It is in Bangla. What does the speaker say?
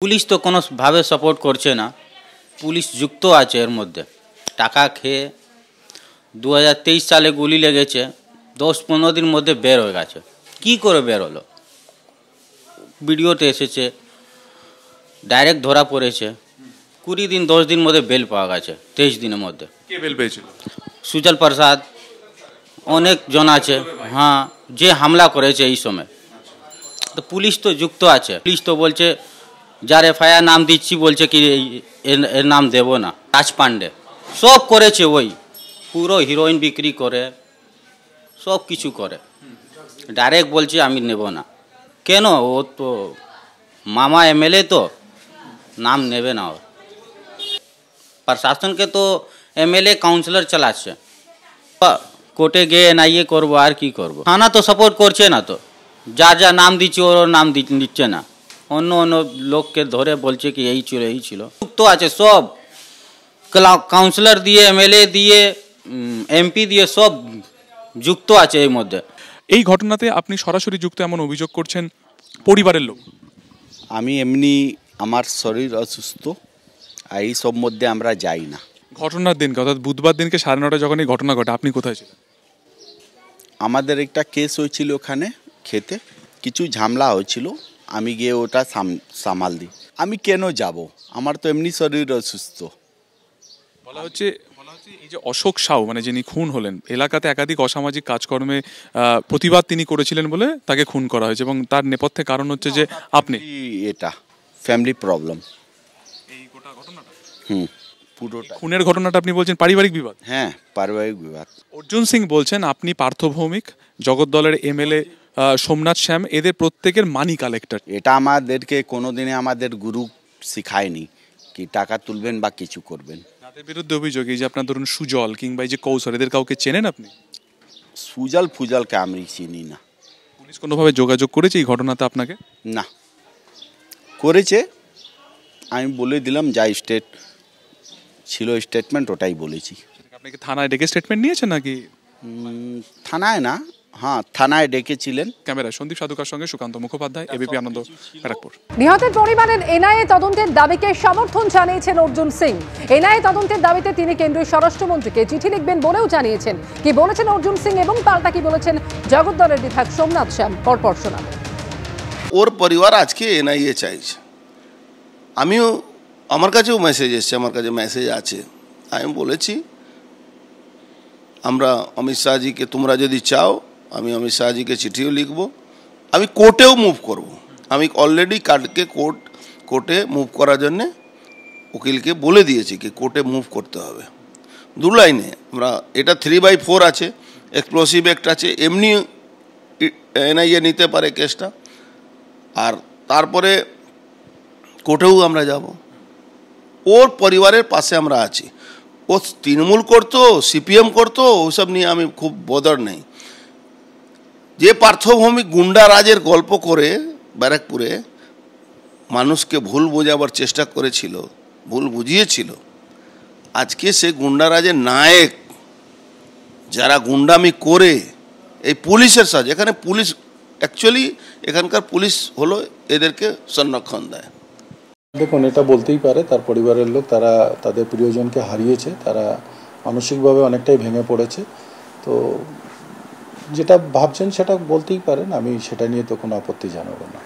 পুলিশ তো কোনোভাবে সাপোর্ট করছে না। পুলিশ যুক্ত আছে এর মধ্যে। টাকা খেয়ে 2023 সালে গুলি লেগেছে, 10-15 দিন মধ্যে বের হয়ে গেছে। কী করে বের হলো? ভিডিওতে এসেছে, ডাইরেক্ট ধরা পড়েছে। 20 দিন 10 দিন মধ্যে বেল পাওয়া গেছে, 23 দিনের মধ্যে। কে বেল পেয়েছিল? সুজল প্রসাদ, অনেক জন আছে, হ্যাঁ, যে হামলা করেছে এই সময়। তো পুলিশ তো যুক্ত আছে। পুলিশ তো বলছে যার এফআইআর নাম দিচ্ছি বলছে কি এর নাম দেব না। রাজ পান্ডে সব করেছে, ওই পুরো হিরোইন বিক্রি করে, সব কিছু করে। ডাইরেক্ট বলছে আমি নেব না। কেন? ও তো মামা এমএলএ, তো নাম নেবে না। ওর প্রশাসনকে তো এমএলএ কাউন্সিলর চালাচ্ছে। কোর্টে গিয়ে এনআইএ করবো, আর কি করবো? থানা তো সাপোর্ট করছে না। তো যা যা নাম দিচ্ছে ওর নাম নিচ্ছে না, অন্য অন্য লোককে ধরে বলছে কি এই ছিল এই ছিল। যুক্ত আছে সব, কাউন্সিলর দিয়ে, এমএলএ দিয়ে, এমপি দিয়ে, সব যুক্ত আছে এর মধ্যে। এই ঘটনাতে আপনি সরাসরি যুক্ত এমন অভিযোগ করছেন পরিবারের লোক। আমি এমনি আমার শরীর অসুস্থ, এই সব মধ্যে আমরা যাই না। ঘটনার দিনকে অর্থাৎ বুধবার দিনকে 9:30 যখন এই ঘটনা ঘটে, আপনি কোথায় ছিলেন? আমাদের একটা কেস হয়েছিল ওখানে, খেতে কিছু ঝামেলা হয়েছিল, আমি গিয়ে ওটা সামাল দিই। আমি কেন যাব? আমার তো এমনি শরীর অসুস্থ। বলা হচ্ছে এই যে অশোক সাউ, মানে যিনি খুন হলেন, এলাকাতে একাধিক অসামাজিক কাজকর্মে প্রতিবাদ তিনি করেছিলেন বলে তাকে খুন করা হয়েছে, এবং তার নেপথ্যে কারণ হচ্ছে যে আপনি এটা ফ্যামিলি প্রবলেম। এই গোটা ঘটনাটা পুরোটা খুনের ঘটনাটা আপনি বলছেন পারিবারিক বিবাদ? হ্যাঁ, পারিবারিক বিবাদ। অর্জুন সিং বলছেন আপনি পার্থ ভৌমিক, জগদ্দলের এমএলএ সোমনাথ শ্যাম, এদের প্রত্যেকের মানি কালেক্টর। এটা আমাদেরকে কোনোদিনে আমাদের গুরু শিখায়নি কি টাকা তুলবেন বা কিছু করবেন। তাদের বিরুদ্ধে অভিযোগ এই যে আপনার ধরুন সুজল কিংবা এই যে কৌশল, এদের কাউকে চেনেন আপনি? সুজল ফুজলকে আমি চিনি না। পুলিশ কোনোভাবে যোগাযোগ করেছে এই ঘটনাতে আপনাকে? না, করেছে, আমি বলে দিলাম যা স্টেট ছিল স্টেটমেন্ট ওটাই বলেছি। আপনি কি থানায় ডেকে স্টেটমেন্ট নিয়েছেন নাকি? থানায় না, হ্যাঁ থানায় ডেকেছিলেন। ক্যামেরায় সন্দীপ সাধুকার সঙ্গে সুকান্ত মুখোপাধ্যায়, এবিপি আনন্দ, ব্যারাকপুর। নিহতের পরিবারের এনআইএ তদন্তের দাবিকে সমর্থন জানিয়েছেন অর্জুন সিং। এনআইএ তদন্তের দাবিতে তিনি কেন্দ্রীয় স্বরাষ্ট্রমন্ত্রীকে চিঠি লিখবেন বলেও জানিয়েছেন। কি বলেছেন অর্জুন সিং এবং পাল্টা কি বলেছেন জগদ্দলের বিধায়ক সোমনাথ শ্যাম, পরপর শোনাবো। ওর পরিবার আজকে এনআইএ চাইছে। আমিও, আমার কাছেও মেসেজ এসছে, আমার কাছে মেসেজ আছে। আমি বলেছি আমরা অমিত শাহজিকে, তোমরা যদি চাও আমি অমিত শাহজিকে চিঠিও লিখব, আমি কোর্টেও মুভ করব। আমি অলরেডি কার্ডকে কোর্টে মুভ করার জন্যে উকিলকে বলে দিয়েছি কি কোর্টে মুভ করতে হবে। দু লাইনে আমরা, এটা 3/4 আছে, এক্সপ্লোসিভ অ্যাক্ট আছে, এমনি এনআইএ নিতে পারে কেসটা। আর তারপরে কোর্টেও আমরা যাব। ওর পরিবারের পাশে আমরা আছি। ও তৃণমূল করতো, সিপিএম করতো, ওসব নিয়ে আমি খুব বদর নেই। যে পার্থভৌমিক গুন্ডা রাজের গল্প করে ব্যারাকপুরে মানুষকে ভুল বোঝাবার চেষ্টা করেছিল, ভুল বুঝিয়েছিল, আজকে সে গুন্ডা রাজের নায়ক। যারা গুন্ডামি করে এই পুলিশের সাথে, এখানে পুলিশ অ্যাকচুয়ালি এখানকার পুলিশ হলো এদেরকে সংরক্ষণ দেয়। দেখুন, এটা বলতেই পারে তার পরিবারের লোক, তারা তাদের প্রিয়জনকে হারিয়েছে, তারা মানসিকভাবে অনেকটাই ভেঙে পড়েছে। তো যেটা ভাবছেন সেটা বলতেই পারেন, আমি সেটা নিয়ে তো কোনো আপত্তি জানাবো না।